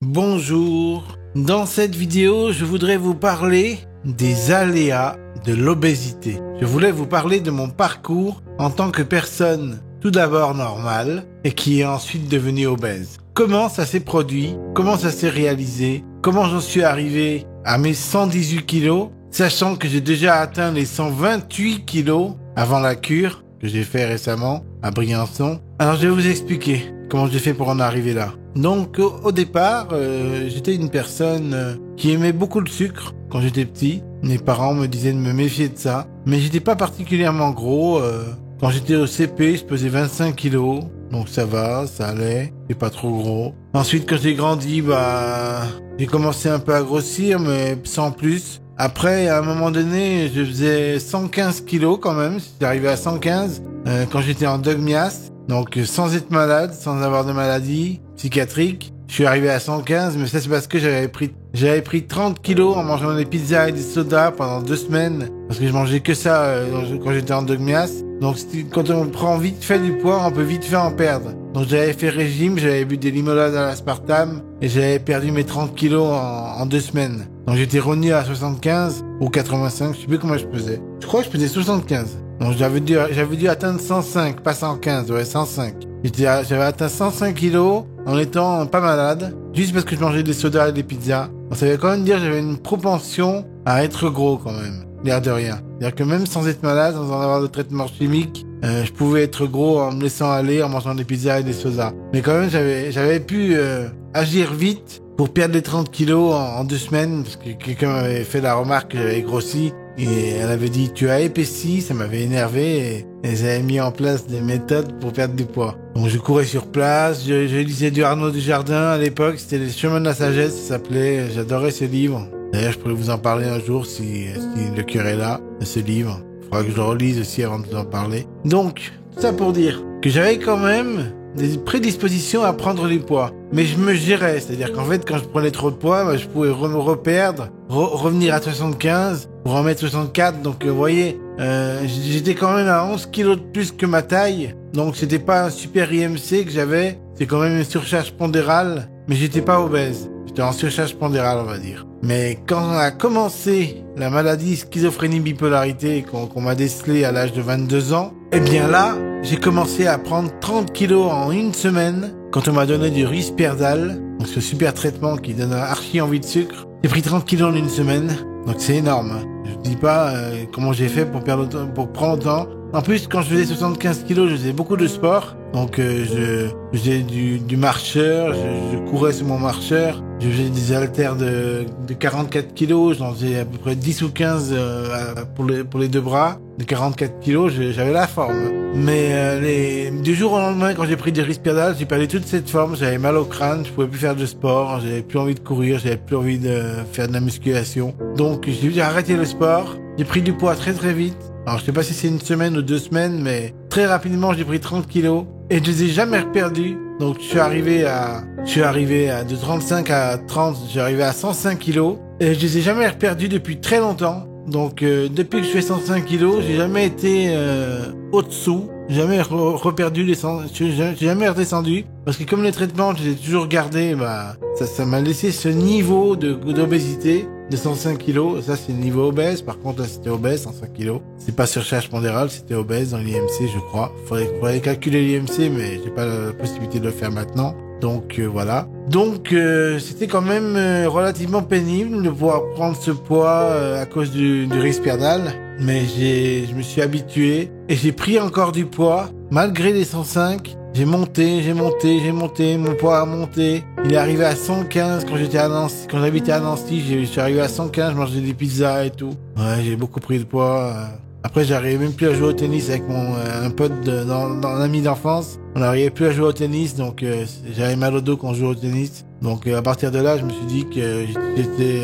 Bonjour. Dans cette vidéo, je voudrais vous parler des aléas de l'obésité. Je voulais vous parler de mon parcours en tant que personne tout d'abord normale et qui est ensuite devenue obèse. Comment ça s'est produit? Comment ça s'est réalisé? Comment j'en suis arrivé à mes 118 kilos, sachant que j'ai déjà atteint les 128 kilos avant la cure que j'ai fait récemment à Briançon. Alors je vais vous expliquer comment j'ai fait pour en arriver là. Donc au départ, j'étais une personne qui aimait beaucoup le sucre quand j'étais petit. Mes parents me disaient de me méfier de ça, mais j'étais pas particulièrement gros. Quand j'étais au CP, je pesais 25 kilos, donc ça va, ça allait, c'est pas trop gros. Ensuite, quand j'ai grandi, j'ai commencé un peu à grossir, mais sans plus. Après, à un moment donné, je faisais 115 kilos quand même, j'arrivais à 115 quand j'étais en Dogmias, donc sans être malade, sans avoir de maladie psychiatrique. Je suis arrivé à 115, mais ça c'est parce que j'avais pris 30 kilos en mangeant des pizzas et des sodas pendant 2 semaines, parce que je mangeais que ça quand j'étais en Dogmias. Donc quand on prend vite fait du poids, on peut vite fait en perdre. Donc j'avais fait régime, j'avais bu des limonades à l'aspartame et j'avais perdu mes 30 kilos en 2 semaines. Donc j'étais revenu à 75 ou 85, je sais plus comment je pesais. Je crois que je pesais 75. Donc j'avais dû atteindre 105, pas 115, ouais 105. J'avais atteint 105 kilos en étant pas malade, juste parce que je mangeais des sodas et des pizzas. Donc ça veut quand même dire que j'avais une propension à être gros quand même, l'air de rien. C'est-à-dire que même sans être malade, sans avoir de traitement chimique, je pouvais être gros en me laissant aller, en mangeant des pizzas et des sodas. Mais quand même, j'avais pu agir vite pour perdre les 30 kilos en 2 semaines, parce que quelqu'un m'avait fait la remarque que j'avais grossi, et elle avait dit « tu as épaissi », ça m'avait énervé, et j'avais mis en place des méthodes pour perdre du poids. Donc je courais sur place, je lisais du Arnaud Desjardins à l'époque, c'était les chemins de la sagesse, ça s'appelait, j'adorais ce livre. D'ailleurs, je pourrais vous en parler un jour si le cœur est là, de ce livre. Il faudra que je le relise aussi avant de vous en parler. Donc, tout ça pour dire que j'avais quand même des prédispositions à prendre du poids. Mais je me gérais, c'est-à-dire qu'en fait, quand je prenais trop de poids, je pouvais me reperdre, revenir à 75 pour en mettre 64. Donc, vous voyez, j'étais quand même à 11 kilos de plus que ma taille. Donc, c'était pas un super IMC que j'avais. C'est quand même une surcharge pondérale, mais j'étais pas obèse. J'étais en surcharge pondérale, on va dire. Mais quand on a commencé la maladie schizophrénie-bipolarité qu'on m'a décelée à l'âge de 22 ans, eh bien là, j'ai commencé à prendre 30 kilos en une semaine quand on m'a donné du Risperdal, donc ce super traitement qui donne archi envie de sucre. J'ai pris 30 kilos en une semaine, donc c'est énorme. Je dis pas comment j'ai fait pour prendre autant. En plus, quand je faisais 75 kilos, je faisais beaucoup de sport. Donc, je faisais du marcheur, je courais sur mon marcheur, je faisais des haltères de 44 kilos, j'en faisais à peu près 10 ou 15 pour les 2 bras. De 44 kilos, j'avais la forme. Mais du jour au lendemain, quand j'ai pris du Risperdal, j'ai perdu toute cette forme, j'avais mal au crâne, je pouvais plus faire de sport, j'avais plus envie de courir, j'avais plus envie de faire de la musculation. Donc, j'ai arrêté le sport, j'ai pris du poids très très vite. Alors, je sais pas si c'est une semaine ou 2 semaines, mais très rapidement, j'ai pris 30 kilos et je les ai jamais reperdus. Donc, je suis arrivé de 35 à 30, je suis arrivé à 105 kilos et je les ai jamais reperdus depuis très longtemps. Donc, depuis que je fais 105 kilos, j'ai jamais été au-dessous, jamais reperdu j'ai jamais redescendu. Parce que comme les traitements, je les ai toujours gardés, ça m'a laissé ce niveau d'obésité de 105 kilos. Ça, c'est le niveau obèse. Par contre, là, c'était obèse, 105 kilos. C'est pas surcharge pondérale, c'était obèse dans l'IMC, je crois. Faudrait calculer l'IMC, mais j'ai pas la possibilité de le faire maintenant. Donc, voilà. Donc, c'était quand même relativement pénible de pouvoir prendre ce poids à cause du Risperdal. Mais je me suis habitué et j'ai pris encore du poids. Malgré les 105, j'ai monté, mon poids a monté. Il est arrivé à 115 quand j'étais à Nancy, quand j'habitais à Nancy, je suis arrivé à 115, je mangeais des pizzas et tout. Ouais, j'ai beaucoup pris de poids. Après, j'arrivais même plus à jouer au tennis avec un pote un ami d'enfance. On n'arrivait plus à jouer au tennis, donc j'avais mal au dos quand je jouais au tennis. Donc à partir de là, je me suis dit que j'étais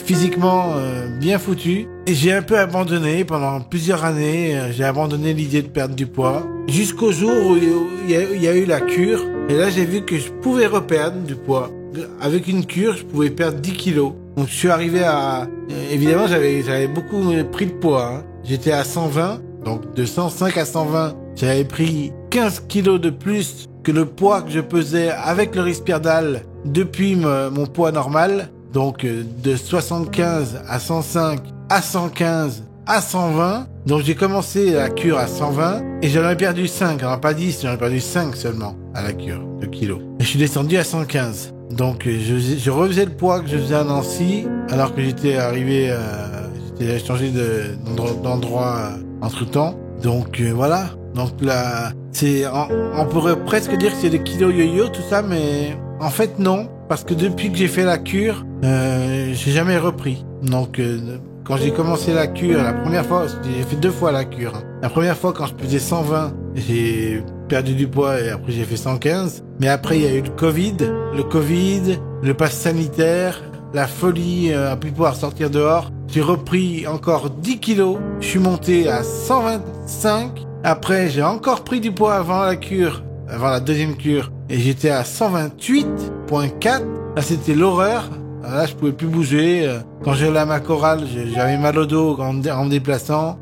physiquement bien foutu. Et j'ai un peu abandonné pendant plusieurs années. J'ai abandonné l'idée de perdre du poids. Jusqu'au jour où il y a eu la cure. Et là, j'ai vu que je pouvais reperdre du poids. Avec une cure, je pouvais perdre 10 kilos. Donc je suis arrivé à... évidemment, j'avais beaucoup pris de poids. Hein. J'étais à 120. Donc de 105 à 120, j'avais pris 15 kilos de plus que le poids que je pesais avec le Risperdal depuis mon poids normal, donc de 75 à 105 à 115 à 120. Donc j'ai commencé la cure à 120 et j'en ai perdu 5, alors pas 10, j'en ai perdu 5 seulement à la cure de kilos. Et je suis descendu à 115. Donc je refaisais le poids que je faisais à Nancy alors que j'étais arrivé, j'étais changé d'endroit entre temps. Donc voilà. Donc là, on pourrait presque dire que c'est des kilos yo-yo tout ça, mais en fait non, parce que depuis que j'ai fait la cure, j'ai jamais repris. Donc quand j'ai commencé la cure, la première fois, j'ai fait 2 fois la cure. La première fois quand je pesais 120, j'ai perdu du poids et après j'ai fait 115. Mais après il y a eu le Covid, le pass sanitaire, la folie à plus pouvoir sortir dehors. J'ai repris encore 10 kilos, je suis monté à 125. Après j'ai encore pris du poids avant la cure, avant la deuxième cure, et j'étais à 128,4. Là c'était l'horreur. Là, je pouvais plus bouger. Quand j'allais à ma chorale, j'avais mal au dos en me déplaçant.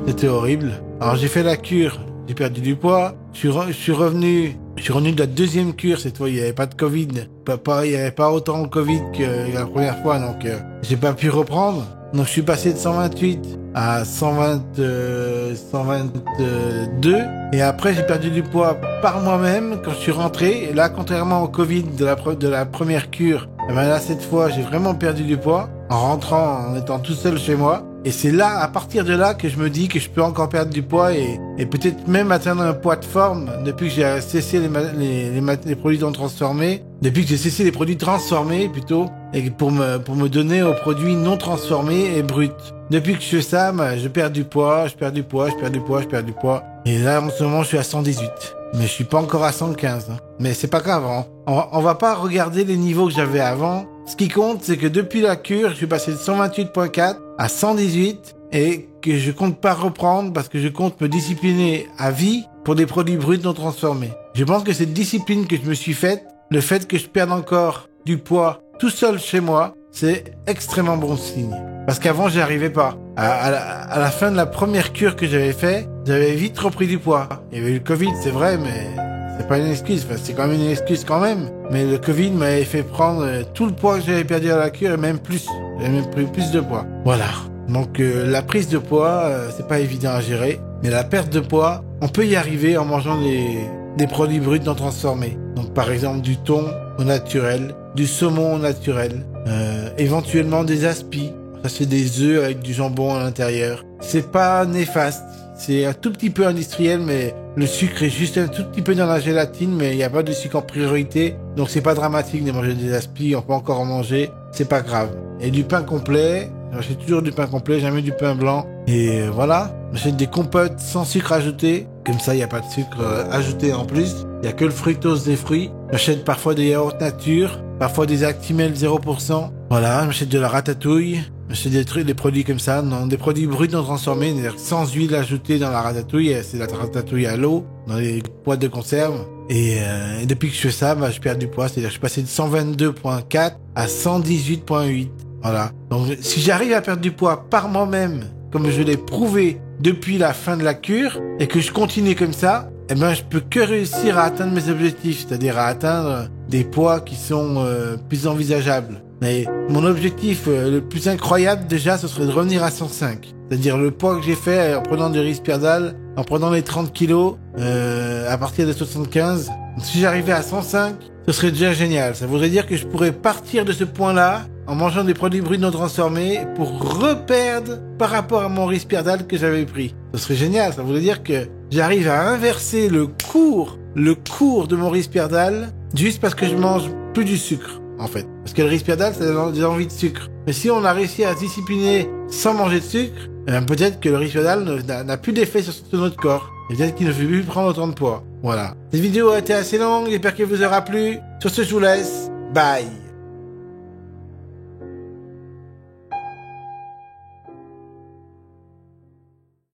C'était horrible. Alors, j'ai fait la cure. J'ai perdu du poids. Je suis revenu de la deuxième cure. Cette fois, il n'y avait pas de Covid. Il n'y avait pas autant de Covid que la première fois. Donc, j'ai pas pu reprendre. Donc, je suis passé de 128 à 122. Et après, j'ai perdu du poids par moi-même quand je suis rentré. Et là, contrairement au Covid de la première cure, et ben là, cette fois, j'ai vraiment perdu du poids en rentrant, en étant tout seul chez moi. Et c'est là, à partir de là, que je me dis que je peux encore perdre du poids et peut-être même atteindre un poids de forme depuis que j'ai cessé les produits non transformés. Depuis que j'ai cessé les produits transformés, plutôt, et pour me donner aux produits non transformés et bruts. Depuis que je fais ça, je perds du poids, je perds du poids. Et là, en ce moment, je suis à 118. Mais je suis pas encore à 115. Hein. Mais c'est pas grave. Hein. On va pas regarder les niveaux que j'avais avant. Ce qui compte, c'est que depuis la cure, je suis passé de 128,4 à 118 et que je compte pas reprendre parce que je compte me discipliner à vie pour des produits bruts non transformés. Je pense que cette discipline que je me suis faite, le fait que je perde encore du poids tout seul chez moi, c'est extrêmement bon signe. Parce qu'avant, j'y arrivais pas. À la fin de la première cure que j'avais fait, j'avais vite repris du poids. Il y avait eu le Covid, c'est vrai, mais c'est pas une excuse. Enfin, c'est quand même une excuse quand même. Mais le Covid m'avait fait prendre tout le poids que j'avais perdu à la cure et même plus. J'avais même pris plus de poids. Voilà. Donc la prise de poids, c'est pas évident à gérer. Mais la perte de poids, on peut y arriver en mangeant des produits bruts non transformés. Donc par exemple du thon au naturel, du saumon au naturel, éventuellement des aspis. Ça c'est des œufs avec du jambon à l'intérieur. C'est pas néfaste. C'est un tout petit peu industriel, mais le sucre est juste un tout petit peu dans la gélatine, mais il n'y a pas de sucre en priorité. Donc c'est pas dramatique de manger des aspis, on peut encore en manger, c'est pas grave. Et du pain complet, j'achète toujours du pain complet, jamais du pain blanc. Et voilà, j'achète des compotes sans sucre ajouté, comme ça il n'y a pas de sucre ajouté en plus. Il n'y a que le fructose des fruits. J'achète parfois des yaourts nature, parfois des Actimel 0%. Voilà, j'achète de la ratatouille. C'est des produits comme ça, non, des produits bruts non transformés, c'est-à-dire sans huile ajoutée dans la ratatouille, c'est la ratatouille à l'eau, dans les boîtes de conserve. Et depuis que je fais ça, je perds du poids, c'est-à-dire que je suis passé de 122,4 à 118,8. Voilà. Donc si j'arrive à perdre du poids par moi-même, comme je l'ai prouvé depuis la fin de la cure, et que je continue comme ça, eh ben je peux que réussir à atteindre mes objectifs, c'est-à-dire à atteindre des poids qui sont plus envisageables. Mais mon objectif le plus incroyable déjà, ce serait de revenir à 105. C'est-à-dire le poids que j'ai fait en prenant du Risperdal, en prenant les 30 kilos à partir de 75. Donc, si j'arrivais à 105, ce serait déjà génial. Ça voudrait dire que je pourrais partir de ce point-là en mangeant des produits bruts non transformés pour reperdre par rapport à mon Risperdal que j'avais pris. Ce serait génial. Ça voudrait dire que j'arrive à inverser le cours de mon Risperdal juste parce que je mange plus du sucre. En fait. Parce que le Risperdal, ça donne des envies de sucre. Mais si on a réussi à se discipliner sans manger de sucre, peut-être que le Risperdal n'a plus d'effet sur notre corps. Et peut-être qu'il ne fait plus prendre autant de poids. Voilà. Cette vidéo a été assez longue, j'espère qu'elle vous aura plu. Sur ce, je vous laisse. Bye.